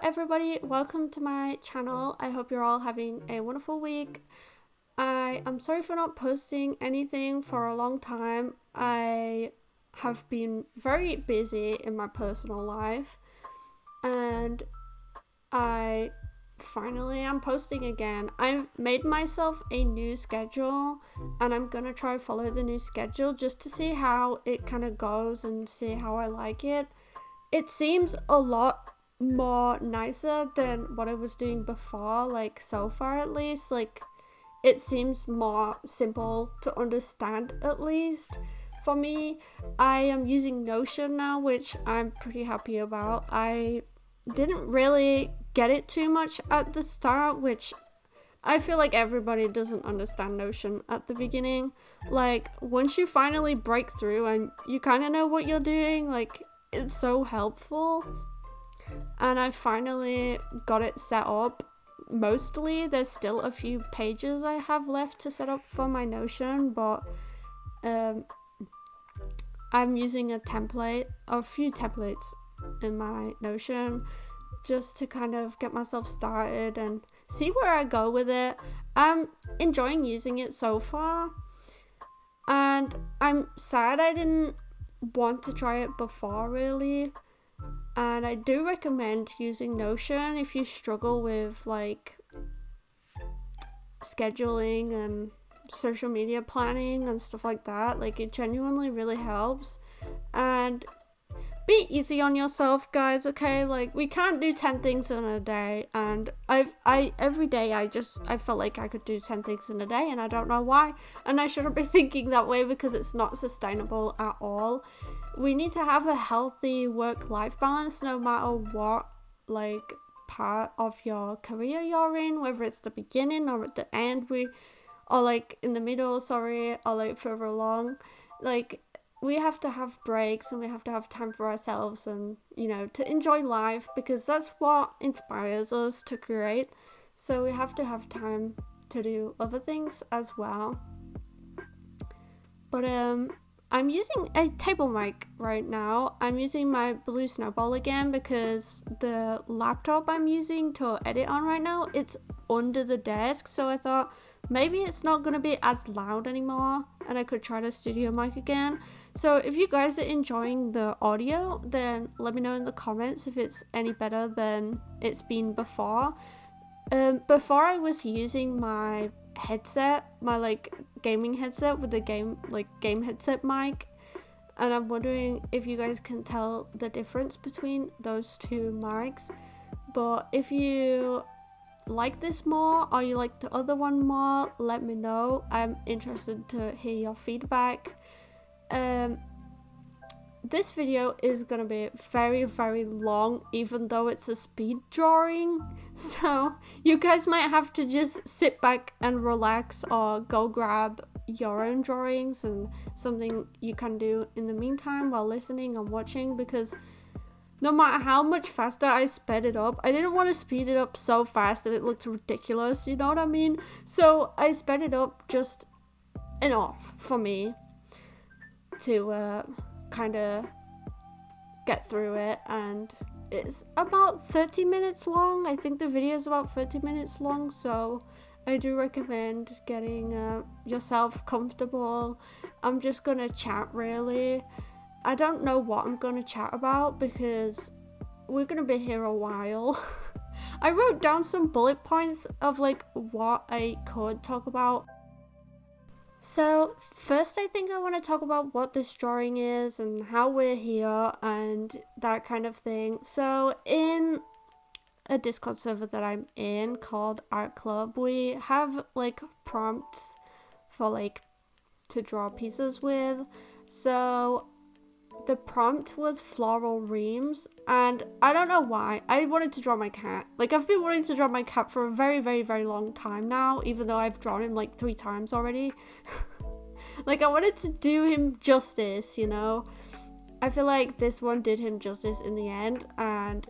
everybody, welcome to my channel. I hope you're all having a wonderful week. I'm sorry for not posting anything for a long time. I have been very busy in my personal life and I finally am posting again. I've made myself a new schedule and I'm gonna try follow the new schedule just to see how it kind of goes and see how I like it. It seems a lot more nicer than what I was doing before, like so far at least. Like it seems more simple to understand, at least for me. I am using Notion now, which I'm pretty happy about. I didn't really get it too much at the start, which I feel like everybody doesn't understand Notion at the beginning. Like once you finally break through and you kind of know what you're doing, like it's so helpful. And I finally got it set up. Mostly there's still a few pages I have left to set up for my Notion, but I'm using a few templates in my Notion just to kind of get myself started and see where I go with it. I'm enjoying using it so far, and I'm sad I didn't want to try it before, really. And I do recommend using Notion if you struggle with like scheduling and social media planning and stuff like that. Like it genuinely really helps. And be easy on yourself, guys, okay? Like we can't do 10 things in a day, and every day I felt like I could do 10 things in a day, and I don't know why. And I shouldn't be thinking that way because it's not sustainable at all. We need to have a healthy work-life balance no matter what like part of your career you're in, whether it's the beginning or at the end, or like in the middle, or like further along. Like we have to have breaks and we have to have time for ourselves and, you know, to enjoy life, because that's what inspires us to create. So we have to have time to do other things as well. But I'm using a table mic right now. I'm using my blue snowball again because the laptop I'm using to edit on right now, it's under the desk. So I thought maybe it's not going to be as loud anymore and I could try the studio mic again. So if you guys are enjoying the audio, then let me know in the comments if it's any better than it's been before. Before I was using my headset, my like gaming headset with the game headset mic, and I'm wondering if you guys can tell the difference between those two mics. But if you like this more or you like the other one more, let me know. I'm interested to hear your feedback. This video is gonna be very, very long, even though it's a speed drawing. So you guys might have to just sit back and relax or go grab your own drawings and something you can do in the meantime while listening and watching, because no matter how much faster I sped it up, I didn't want to speed it up so fast that it looked ridiculous, you know what I mean? So I sped it up just enough for me to kind of get through it, and it's about 30 minutes long. I think the video is about 30 minutes long, so I do recommend getting yourself comfortable. I'm just gonna chat, really. I don't know what I'm gonna chat about because we're gonna be here a while. I wrote down some bullet points of like what I could talk about. So first I think I want to talk about what this drawing is and how we're here and that kind of thing. So in a Discord server that I'm in called Art Club, we have like prompts for like to draw pieces with. So the prompt was floral reams, and I don't know why. I wanted to draw my cat. Like I've been wanting to draw my cat for a very, very, very long time now, even though I've drawn him like 3 times already. Like I wanted to do him justice, you know. I feel like this one did him justice in the end, and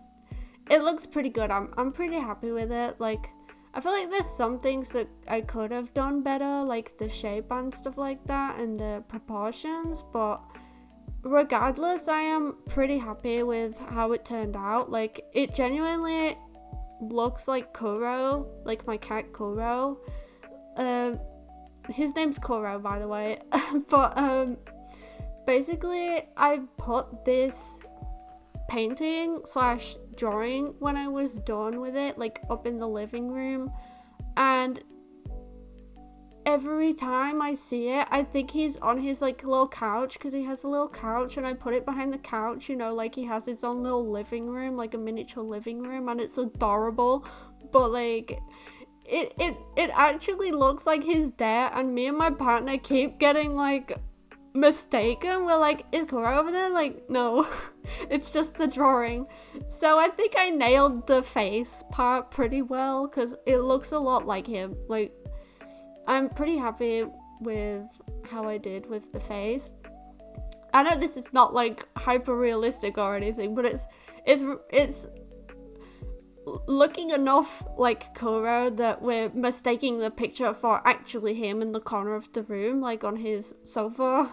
it looks pretty good. I'm pretty happy with it. Like I feel like there's some things that I could have done better, like the shape and stuff like that and the proportions, but regardless, I am pretty happy with how it turned out. Like it genuinely looks like Kuro, like my cat Kuro. His name's Kuro, by the way. But basically I put this painting slash drawing when I was done with it, like up in the living room, and every time I see it, I think he's on his like little couch, because he has a little couch, and I put it behind the couch, you know, like he has his own little living room, like a miniature living room, and it's adorable. But like it actually looks like he's there, and me and my partner keep getting like mistaken. We're like, is Kuro over there? Like, no. It's just the drawing. So I think I nailed the face part pretty well, because it looks a lot like him. Like, I'm pretty happy with how I did with the face. I know this is not like hyper realistic or anything, but it's looking enough like Kuro that we're mistaking the picture for actually him in the corner of the room, like on his sofa.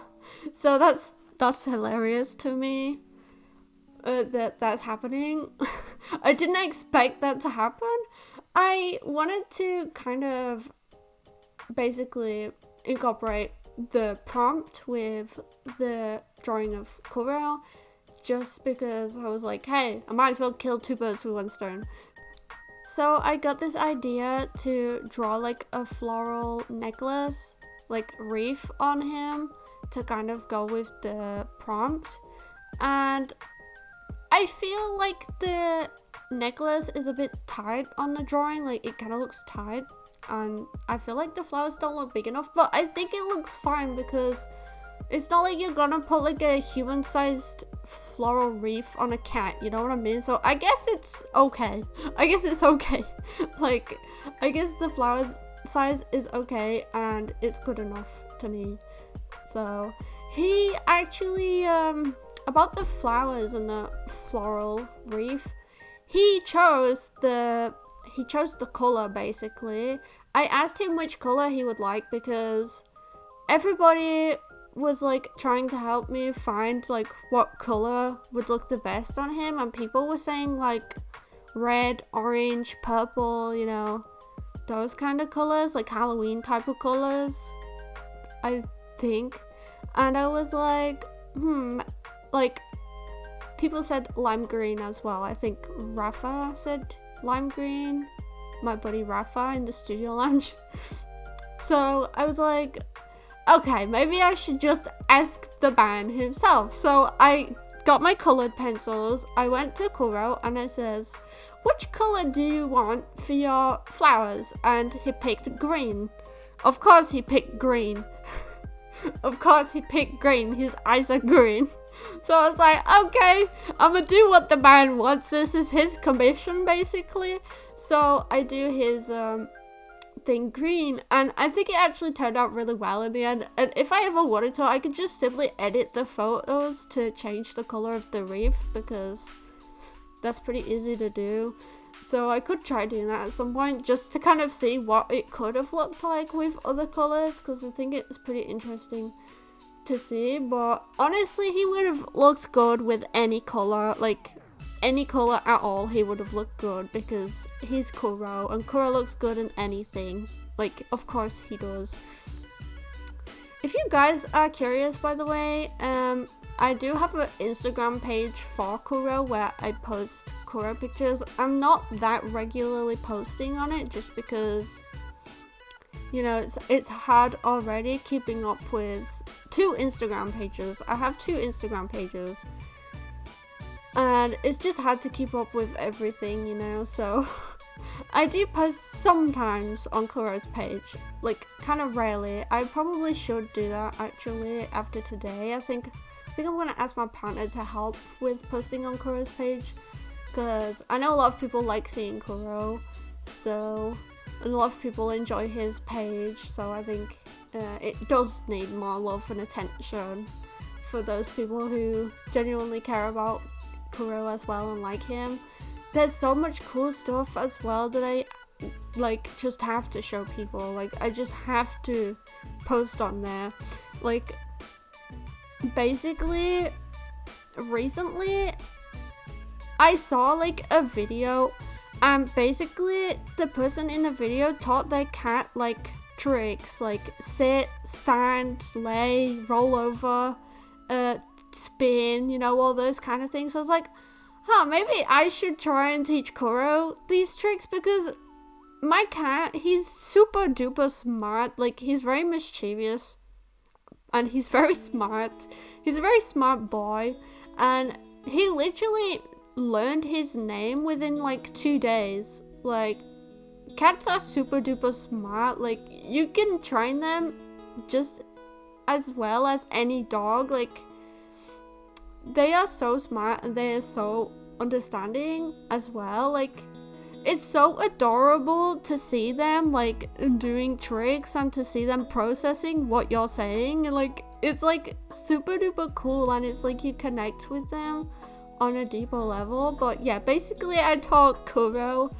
So that's hilarious to me, that's happening. I didn't expect that to happen. I wanted to kind of basically incorporate the prompt with the drawing of Kuro, just because I was like, hey, I might as well kill two birds with one stone. So I got this idea to draw like a floral necklace, like wreath on him, to kind of go with the prompt. And I feel like the necklace is a bit tight on the drawing, like it kind of looks tight, and I feel like the flowers don't look big enough, but I think it looks fine, because it's not like you're gonna put like a human-sized floral wreath on a cat, you know what I mean? So I guess it's okay. Like, I guess the flowers size is okay, and it's good enough to me. So he actually, about the flowers and the floral wreath, he chose the color, basically. I asked him which color he would like, because everybody was like trying to help me find like what color would look the best on him, and people were saying like red, orange, purple, you know, those kind of colors, like Halloween type of colors, I think. And I was like, like people said lime green as well. I think Rafa said lime green, my buddy Rafa in the studio lounge. So I was like, okay, maybe I should just ask the man himself. So I got my colored pencils, I went to Kuro, and I says, which color do you want for your flowers? And he picked green. Of course he picked green. Of course he picked green. His eyes are green. So I was like, okay, I'm gonna do what the man wants. This is his commission, basically. So I do his thing green, and I think it actually turned out really well in the end. And if I ever wanted to, I could just simply edit the photos to change the color of the wreath, because that's pretty easy to do. So I could try doing that at some point, just to kind of see what it could have looked like with other colors, because I think it's pretty interesting to see. But honestly, he would have looked good with any color, like any color at all. He would have looked good, because he's Kuro, and Kuro looks good in anything. Like, of course he does. If you guys are curious, by the way, I do have an Instagram page for Kuro where I post Kuro pictures. I'm not that regularly posting on it, just because, you know, it's hard already keeping up with two Instagram pages. I have two Instagram pages, and it's just hard to keep up with everything, you know. So I do post sometimes on Kuro's page, like kind of rarely. I probably should do that actually after today. I think I'm gonna ask my partner to help with posting on Kuro's page, because I know a lot of people like seeing Kuro, so, and a lot of people enjoy his page, so I think it does need more love and attention for those people who genuinely care about Kuro as well and like him. There's so much cool stuff as well that I like just have to show people. Like, I just have to post on there. Like, basically recently I saw like a video And basically, the person in the video taught their cat like tricks like sit, stand, lay, roll over, spin, you know, all those kind of things. So I was like, maybe I should try and teach Kuro these tricks, because my cat, he's super duper smart. Like, he's very mischievous and he's very smart. He's a very smart boy, and he literally learned his name within like 2 days. Like, cats are super duper smart. Like, you can train them just as well as any dog. Like, they are so smart and they are so understanding as well. Like, it's so adorable to see them like doing tricks and to see them processing what you're saying. And like, it's like super duper cool, and it's like you connect with them on a deeper level. But yeah, basically I taught Kuro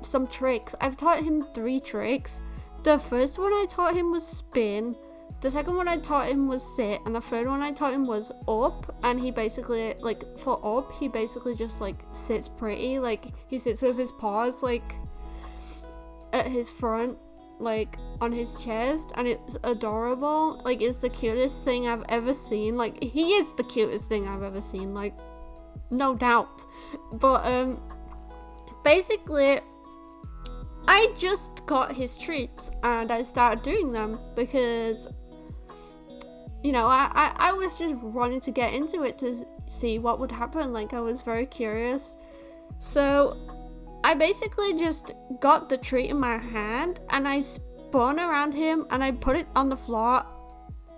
some tricks. I've taught him 3 tricks. The first one I taught him was spin. The second one I taught him was sit, and the third one I taught him was up. And he basically, like, for up, he basically just like sits pretty. Like, he sits with his paws like at his front, like on his chest, and it's adorable. Like, it's the cutest thing I've ever seen. Like, he is the cutest thing I've ever seen, like, no doubt. But basically I just got his treats and I started doing them because, you know, I was just wanting to get into it to see what would happen. Like, I was very curious. So I basically just got the treat in my hand and I spun around him and I put it on the floor,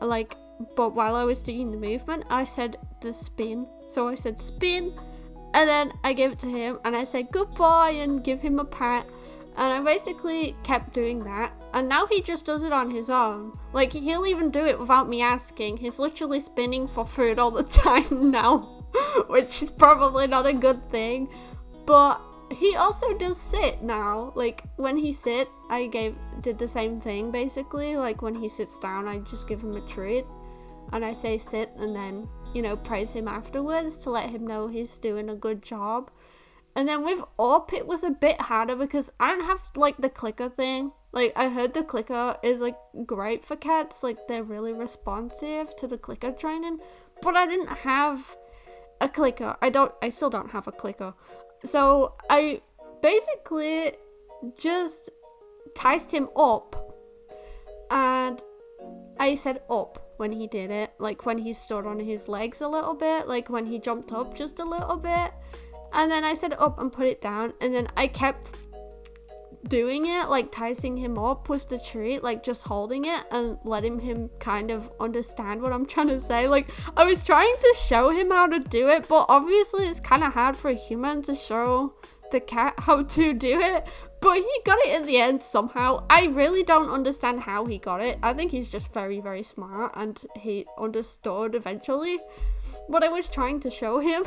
like, but while I was doing the movement, I said the spin. So I said spin, and then I gave it to him and I said good boy and give him a pat. And I basically kept doing that, and now he just does it on his own. Like, he'll even do it without me asking. He's literally spinning for food all the time now, which is probably not a good thing. But he also does sit now. Like, when he sit, I did the same thing basically. Like, when he sits down, I just give him a treat and I say sit, and then, you know, praise him afterwards to let him know he's doing a good job. And then with up, it was a bit harder because I don't have like the clicker thing. Like, I heard the clicker is like great for cats. Like, they're really responsive to the clicker training, but I didn't have a clicker. I still don't have a clicker. So I basically just ticed him up, and I said up when he did it. Like, when he stood on his legs a little bit, like when he jumped up just a little bit. And then I said up and put it down, and then I kept doing it, like ticing him up with the treat, like just holding it and letting him kind of understand what I'm trying to say. Like, I was trying to show him how to do it, but obviously it's kind of hard for a human to show the cat how to do it. But he got it in the end somehow. I really don't understand how he got it. I think he's just very, very smart, and he understood eventually what I was trying to show him.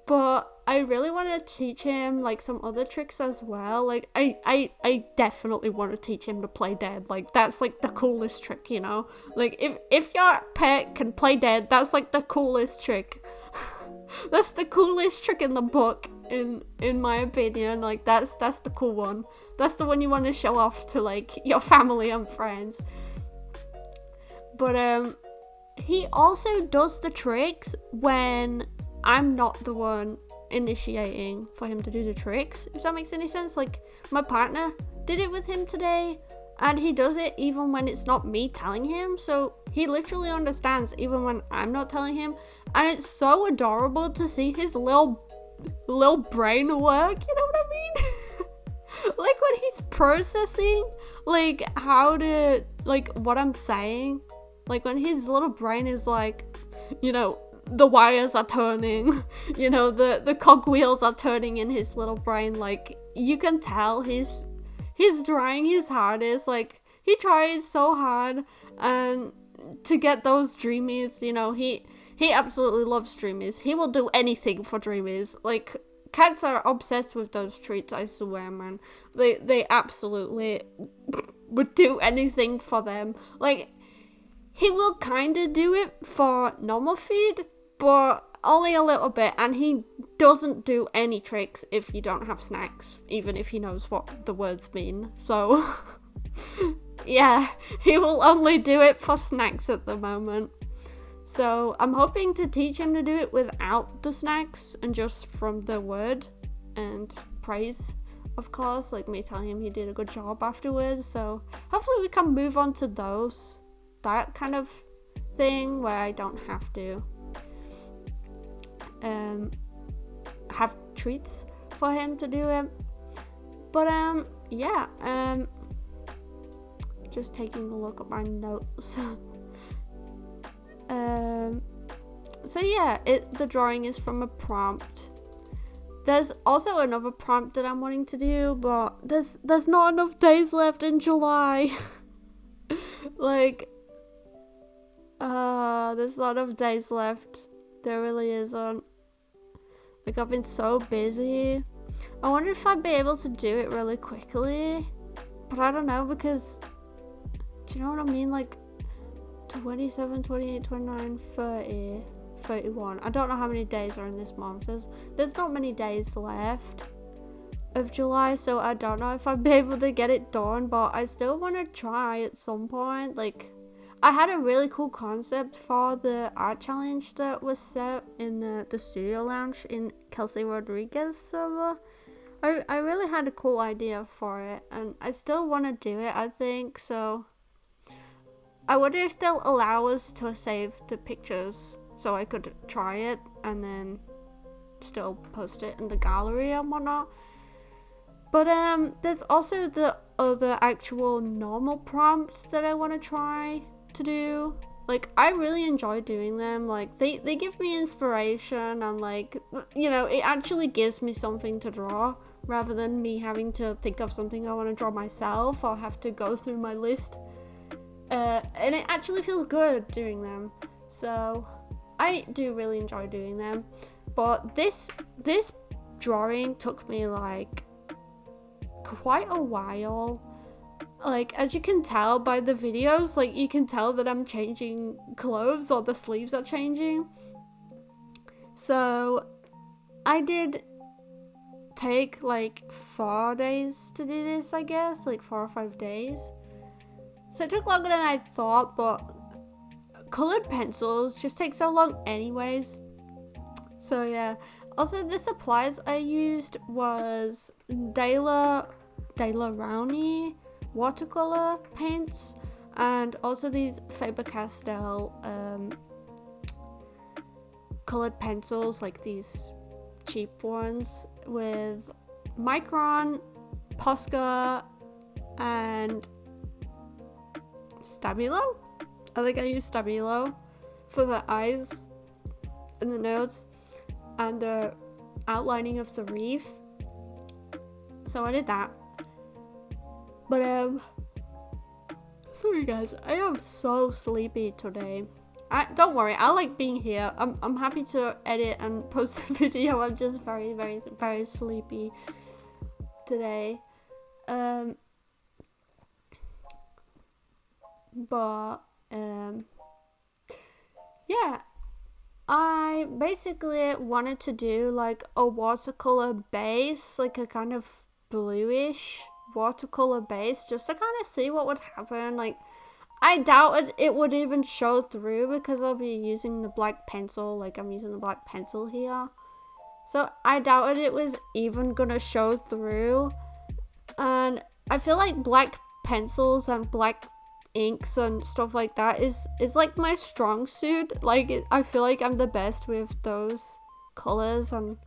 But I really want to teach him like some other tricks as well. Like, I definitely want to teach him to play dead. Like, that's like the coolest trick, you know? Like, if your pet can play dead, that's like the coolest trick. That's the coolest trick in the book, in my opinion. Like, that's the cool one. That's the one you want to show off to like your family and friends. But he also does the tricks when I'm not the one initiating for him to do the tricks, if that makes any sense. Like, my partner did it with him today, and he does it even when it's not me telling him. So he literally understands even when I'm not telling him, and it's so adorable to see his little brain work, you know what I mean? Like, when he's processing like how to, like, what I'm saying, like when his little brain is like, you know, the wires are turning, you know, the cogwheels are turning in his little brain. Like, you can tell he's trying his hardest. Like, he tries so hard and to get those dreamies, you know, he absolutely loves dreamies. He will do anything for dreamies. Like, cats are obsessed with those treats, I swear, man. They absolutely would do anything for them. Like, he will kind of do it for normal feed, but only a little bit, and he doesn't do any tricks if you don't have snacks, even if he knows what the words mean. So yeah, he will only do it for snacks at the moment. So I'm hoping to teach him to do it without the snacks and just from the word and praise, of course, like me telling him he did a good job afterwards. So hopefully we can move on to that kind of thing where I don't have to have treats for him to do it. But yeah, just taking a look at my notes. So yeah, the drawing is from a prompt. There's also another prompt that I'm wanting to do, but there's not enough days left in July. Like, there's not enough days left. There really isn't. Like, I've been so busy. I wonder if I'd be able to do it really quickly, but I don't know, because, do you know what I mean? Like, 27, 28, 29, 30, 31. I don't know how many days are in this month. There's not many days left of July, so I don't know if I'd be able to get it done, but I still want to try at some point. Like, I had a really cool concept for the art challenge that was set in the studio lounge in Kelsey Rodriguez server. I really had a cool idea for it, and I still want to do it, I think. So I wonder if they'll allow us to save the pictures so I could try it and then still post it in the gallery and whatnot. But there's also the other actual normal prompts that I want to try to do. Like, I really enjoy doing them. Like, they give me inspiration, and like, you know, it actually gives me something to draw rather than me having to think of something I want to draw myself or have to go through my list. And it actually feels good doing them. So I do really enjoy doing them. But this drawing took me like quite a while. Like, as you can tell by the videos, like, you can tell that I'm changing clothes, or the sleeves are changing. So I did take like 4 days to do this, I guess, like 4 or 5 days. So it took longer than I thought, but colored pencils just take so long anyways. So yeah. Also, the supplies I used was De La Rowney watercolor paints, and also these Faber-Castell colored pencils, like these cheap ones with Micron, Posca, and Stabilo. I think I used Stabilo for the eyes and the nose and the outlining of the reef. So I did that. But sorry guys, I am so sleepy today. Don't worry, I like being here. I'm happy to edit and post a video. I'm just very, very, very sleepy today. But yeah, I basically wanted to do like a watercolor base, like a kind of bluish watercolor base, just to kind of see what would happen. Like, I doubted it would even show through because I'll be using the black pencil. Like, I'm using the black pencil here, so I doubted it was even gonna show through. And I feel like black pencils and black inks and stuff like that is like my strong suit. Like, I feel like I'm the best with those colors and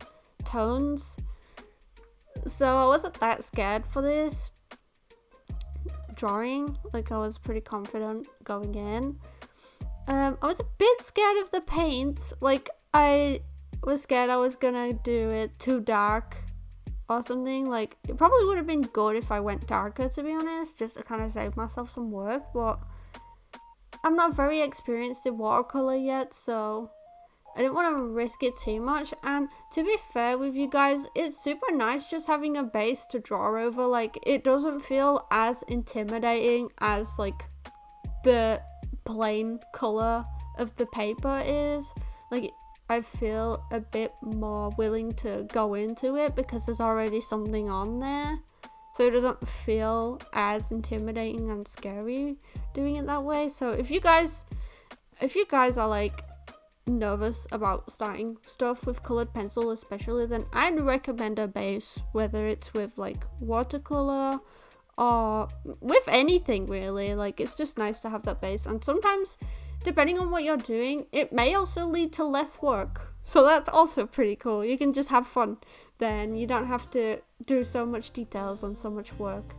tones. So I wasn't that scared for this drawing. Like, I was pretty confident going in. I was a bit scared of the paint. Like, I was scared I was gonna do it too dark or something. Like, it probably would have been good if I went darker, to be honest, just to kind of save myself some work, but I'm not very experienced in watercolor yet, so I didn't want to risk it too much. And to be fair with you guys, it's super nice just having a base to draw over. Like, it doesn't feel as intimidating as like the plain color of the paper is. Like, I feel a bit more willing to go into it because there's already something on there. So it doesn't feel as intimidating and scary doing it that way. So if you guys are like nervous about starting stuff with colored pencil especially, then I'd recommend a base, whether it's with like watercolor or with anything really. Like, it's just nice to have that base, and sometimes depending on what you're doing, it may also lead to less work, so that's also pretty cool. You can just have fun, then you don't have to do so much details on so much work.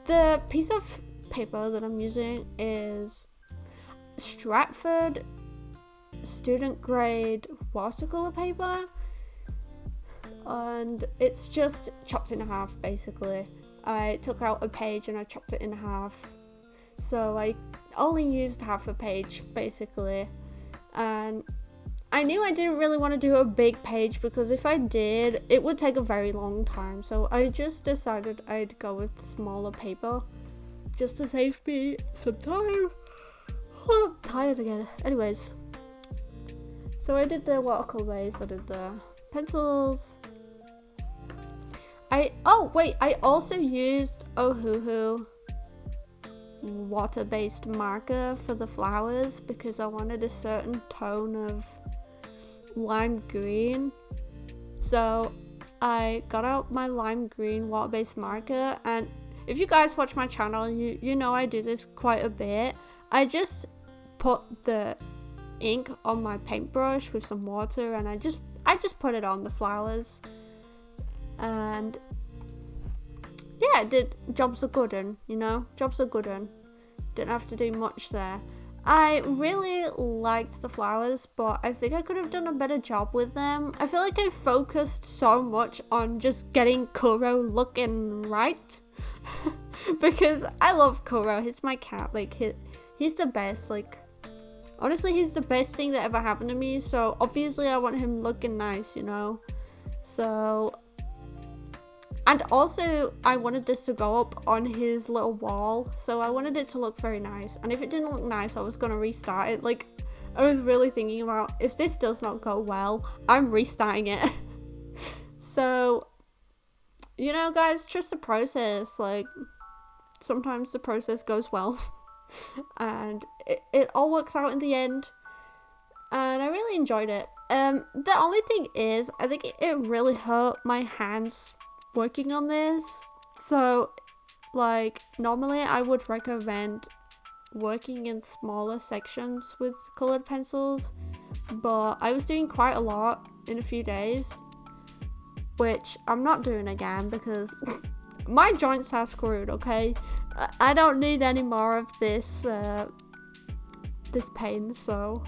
The piece of paper that I'm using is Stratford student grade watercolor paper, and it's just chopped in half basically. I took out a page and I chopped it in half, so I only used half a page basically, and I knew I didn't really want to do a big page because if I did, it would take a very long time, so I just decided I'd go with smaller paper just to save me some time. I'm tired again. Anyways, so I did the watercolor base, I did the pencils. I also used Ohuhu water-based marker for the flowers because I wanted a certain tone of lime green. So I got out my lime green water-based marker, and if you guys watch my channel, you know I do this quite a bit. I just put the ink on my paintbrush with some water, and I just put it on the flowers, and yeah, it did. Jobs are good, and jobs are good, and didn't have to do much there. I really liked the flowers, but I think I could have done a better job with them. I feel like I focused so much on just getting Kuro looking right because I love Kuro. He's my cat. Like, he's the best. Like, honestly, he's the best thing that ever happened to me, so obviously I want him looking nice, So, and also I wanted this to go up on his little wall, so I wanted it to look very nice, and if it didn't look nice, I was going to restart it. Like, I was really thinking about, if this does not go well, I'm restarting it. So, guys, trust the process. Like, sometimes the process goes well. And it all works out in the end, and I really enjoyed it. The only thing is, I think it really hurt my hands working on this. So, like, normally I would recommend working in smaller sections with colored pencils, but I was doing quite a lot in a few days, which I'm not doing again because my joints are screwed, okay? I don't need any more of this this pain, so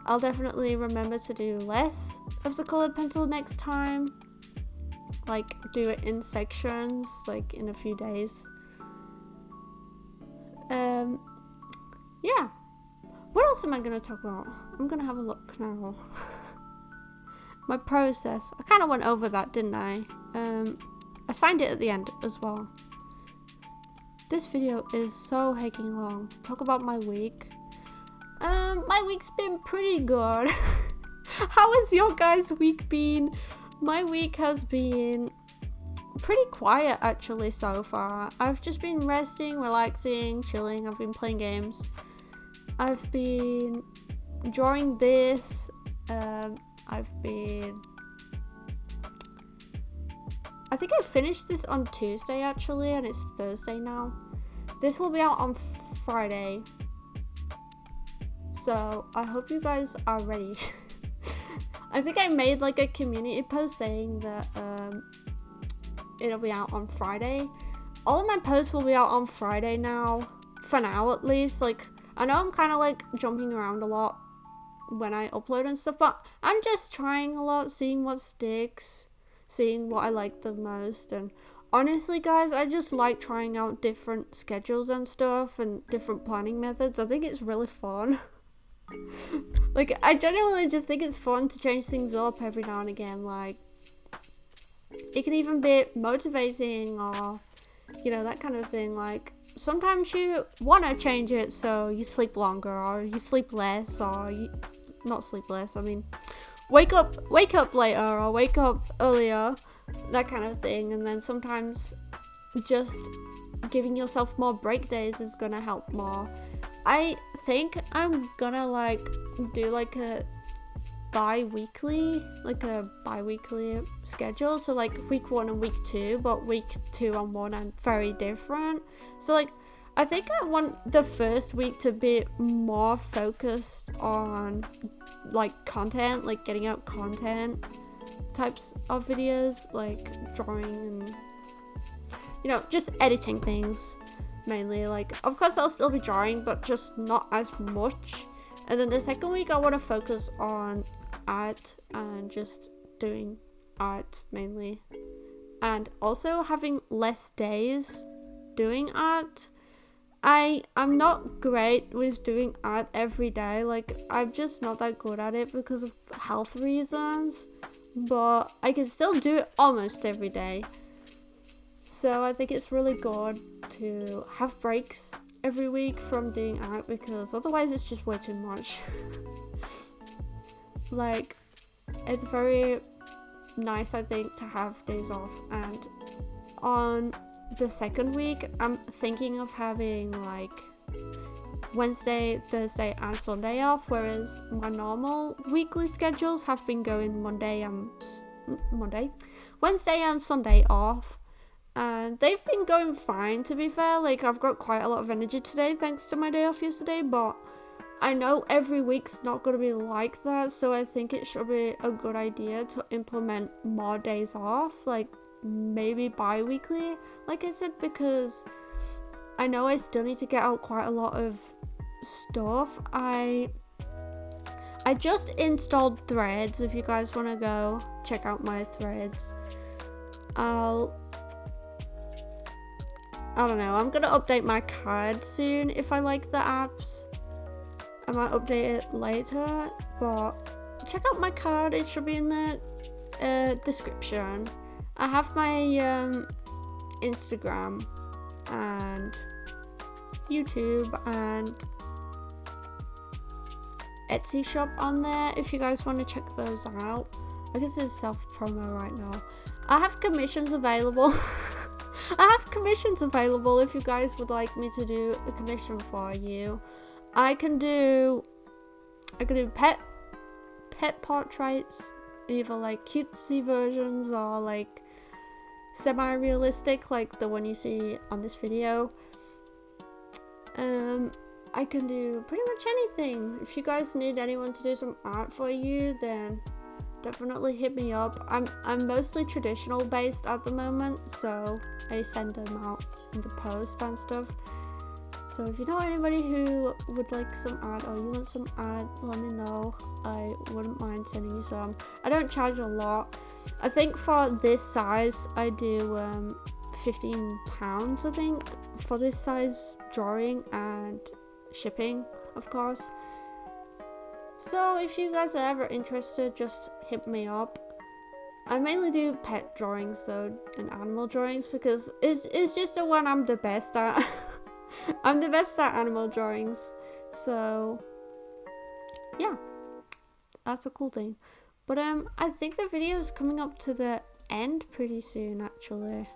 I'll definitely remember to do less of the colored pencil next time. Like, do it in sections, like in a few days. Yeah. What else am I gonna talk about? I'm gonna have a look now. My process. I kind of went over that, didn't I? I signed it at the end as well. This video is so hecking long. Talk about my week. My week's been pretty good. How has your guys' week been? My week has been pretty quiet actually so far. I've just been resting, relaxing, chilling. I've been playing games. I've been drawing this. I think I finished this on Tuesday actually, and it's Thursday now. This will be out on Friday. So I hope you guys are ready. I think I made like a community post saying that it'll be out on Friday. All of my posts will be out on Friday now, for now at least. Like, I know I'm kind of like jumping around a lot when I upload and stuff, but I'm just trying a lot, seeing what sticks, seeing what I like the most. And honestly guys, I just like trying out different schedules and stuff and different planning methods. I think it's really fun. Like, I genuinely just think it's fun to change things up every now and again. Like, it can even be motivating or, that kind of thing. Like, sometimes you want to change it so you sleep longer or you sleep less, or not sleep less, I mean, wake up later or wake up earlier, that kind of thing. And then sometimes just giving yourself more break days is gonna help more. I think I'm gonna like do like a bi-weekly schedule, so like week 1 and week 2, but week 2 and 1 are very different. So like I think I want the first week to be more focused on like content, like getting out content types of videos, like drawing and, you know, just editing things mainly. Like, of course I'll still be drawing, but just not as much. And then the second week I want to focus on art and just doing art mainly, and also having less days doing art. I'm not great with doing art every day. Like, I'm just not that good at it because of health reasons, but I can still do it almost every day. So I think it's really good to have breaks every week from doing art, because otherwise it's just way too much. Like, it's very nice, I think, to have days off. And on the second week, I'm thinking of having like Wednesday, Thursday and Sunday off, whereas my normal weekly schedules have been going Wednesday and Sunday off, and they've been going fine, to be fair. Like, I've got quite a lot of energy today thanks to my day off yesterday, but I know every week's not going to be like that, so I think it should be a good idea to implement more days off, like maybe bi-weekly, like I said, because I know I still need to get out quite a lot of stuff. I just installed Threads. If you guys want to go check out my Threads, I don't know, I'm gonna update my card soon. If I like the apps, I might update it later, but check out my card. It should be in the description. I have my Instagram and YouTube and Etsy shop on there if you guys want to check those out. I guess it's self-promo right now. I have commissions available. I have commissions available if you guys would like me to do a commission for you. I can do pet portraits, either like cutesy versions or like semi-realistic, like the one you see on this video. I can do pretty much anything. If you guys need anyone to do some art for you, then definitely hit me up. I'm mostly traditional based at the moment, so I send them out in the post and stuff. So if you know anybody who would like some art, or you want some art, let me know. I wouldn't mind sending you some. I don't charge a lot. I think for this size I do £15, I think, for this size drawing and shipping, of course. So if you guys are ever interested, just hit me up. I mainly do pet drawings though, and animal drawings, because it's just the one I'm the best at. I'm the best at animal drawings, so yeah, that's a cool thing. But I think the video is coming up to the end pretty soon, actually.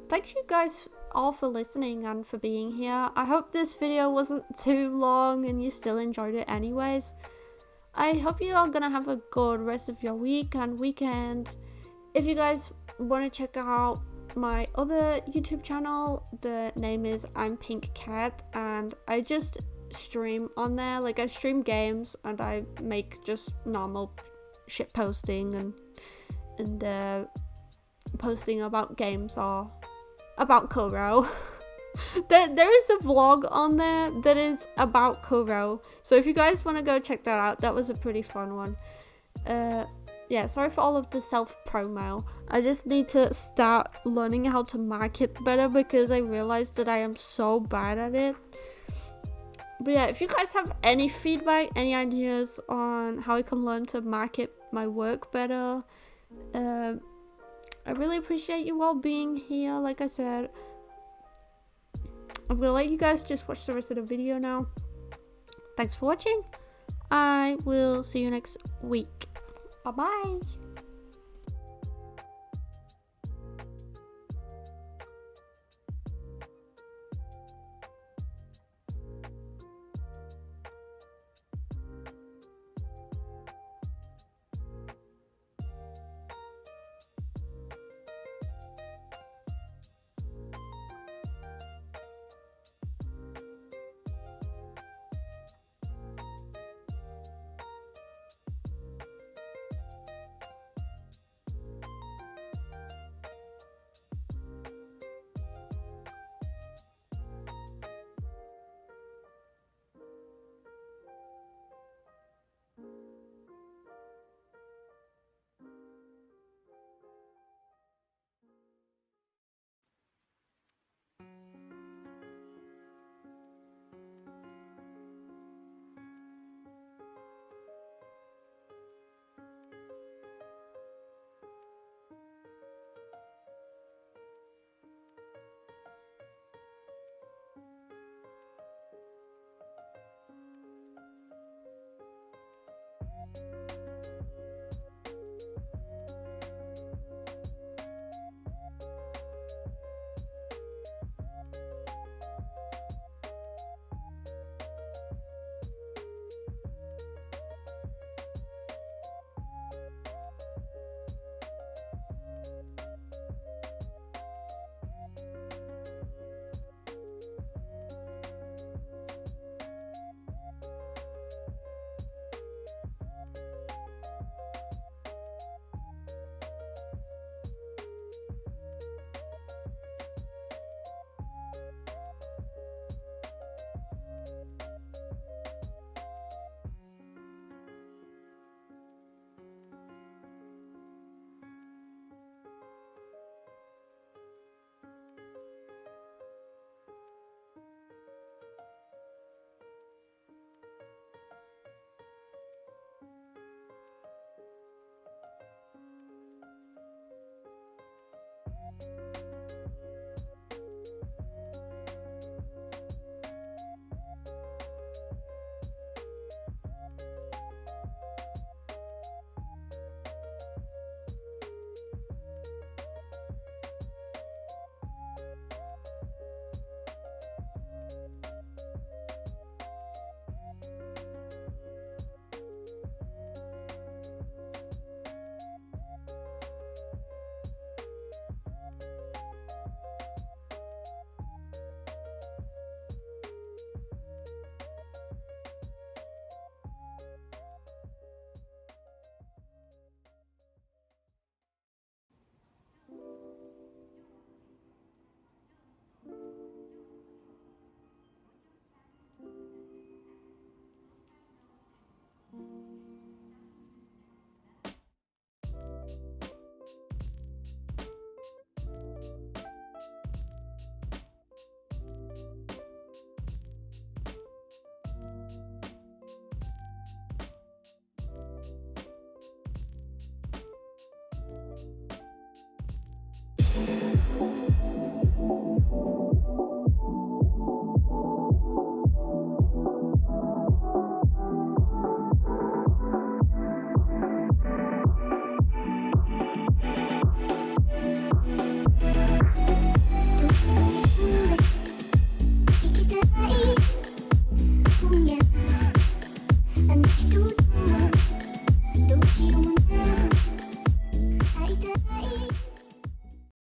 Thanks you guys all for listening and for being here. I hope this video wasn't too long and you still enjoyed it anyways. I hope you are gonna have a good rest of your week and weekend. If you guys want to check out my other YouTube channel, the name is I'm Pink Cat, and I just stream on there. Like, I stream games and I make just normal shit posting and posting about games or about kuro. There is a vlog on there that is about kuro, so if you guys want to go check that out, that was a pretty fun one. Yeah, sorry for all of the self-promo. I just need to start learning how to market better, because I realized that I am so bad at it. But yeah, if you guys have any feedback, any ideas on how I can learn to market my work better, I really appreciate you all being here. Like I said, I'm gonna let you guys just watch the rest of the video now. Thanks for watching, I will see you next week. Bye bye.